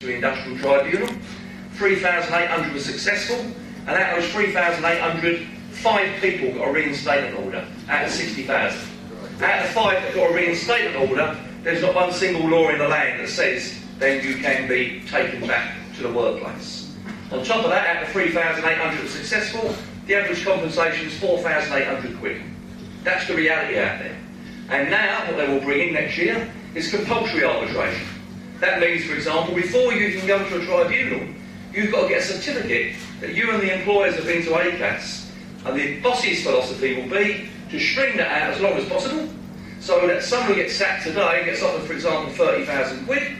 the industrial tribunal. 3,800 were successful, and out of those 3,800, 5 people got a reinstatement order out of 60,000. Out of 5 that got a reinstatement order, there's not one single law in the land that says then you can be taken back to the workplace. On top of that, out of 3,800 successful, the average compensation is 4,800 quid. That's the reality out there. And now, what they will bring in next year is compulsory arbitration. That means, for example, before you can go to a tribunal, you've got to get a certificate that you and the employers have been to ACAS, and the boss's philosophy will be to string that out as long as possible, so that somebody gets sacked today and gets offered, for example, 30,000 quid,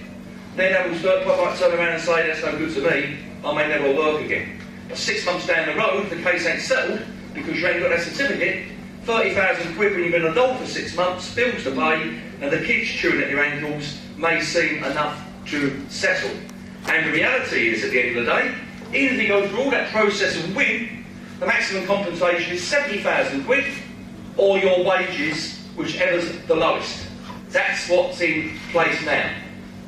then they might turn around and say, that's no good to me, I may never work again. But 6 months down the road, the case ain't settled, because you ain't got that certificate, 30,000 quid when you've been adult for 6 months, bills to pay, and the kids chewing at your ankles may seem enough to settle. And the reality is, at the end of the day, even if you go through all that process and win, the maximum compensation is 70,000 quid, or your wages, whichever's the lowest. That's what's in place now.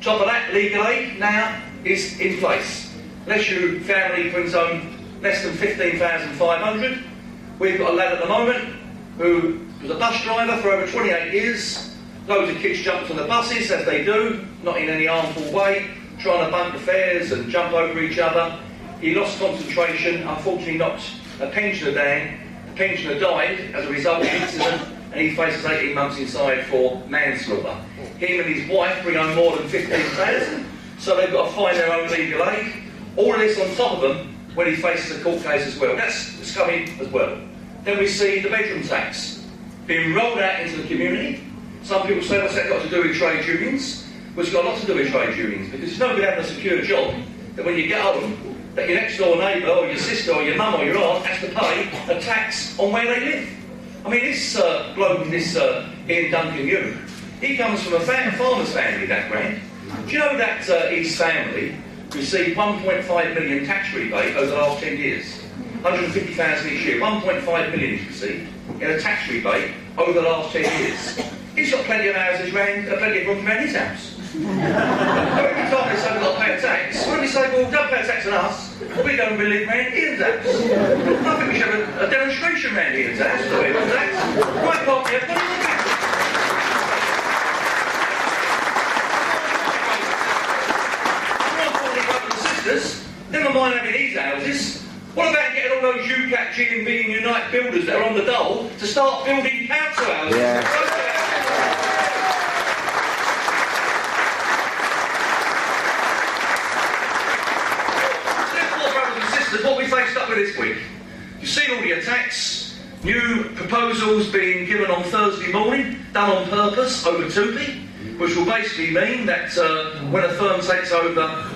Top of that, legal aid now is in place. Unless your family brings home less than 15,500, we've got a lad at the moment who was a bus driver for over 28 years. Loads of kids jumped on the buses, as they do, not in any harmful way, trying to bump the fares and jump over each other. He lost concentration, unfortunately knocked a pensioner down. The pensioner died as a result of the incident, and he faces 18 months inside for manslaughter. Him and his wife bring home more than 15,000, so they've got to find their own legal aid. All of this on top of them when he faces a court case as well. That's coming as well. Then we see the bedroom tax being rolled out into the community. Some people say, what's that got to do with trade unions? Well, it's got a lot to do with trade unions, because it's no good having a secure job that when you get home, that your next door neighbour or your sister or your mum or your aunt has to pay a tax on where they live. I mean, this bloke, this Ian Duncan Young, he comes from a farmer's family background. Do you know that his family received 1.5 million tax rebate over the last 10 years? 150,000 each year, 1.5 million he's received in a tax rebate over the last 10 years. He's got plenty of houses around, plenty of rooms around his house. Every time they say we've got to pay a tax, why don't we say, well, don't pay a tax on us, we don't really live around Ian's house. I think we should have a demonstration around Ian's house to pay a tax. Why can't we have one? Never mind having these houses. What about getting all those UCAT, GMB and Unite builders that are on the dole to start building council houses? Yeah. Therefore, brothers and sisters, what we faced up with this week. You've seen all the attacks, new proposals being given on Thursday morning, done on purpose, over 2p, which will basically mean that when a firm takes over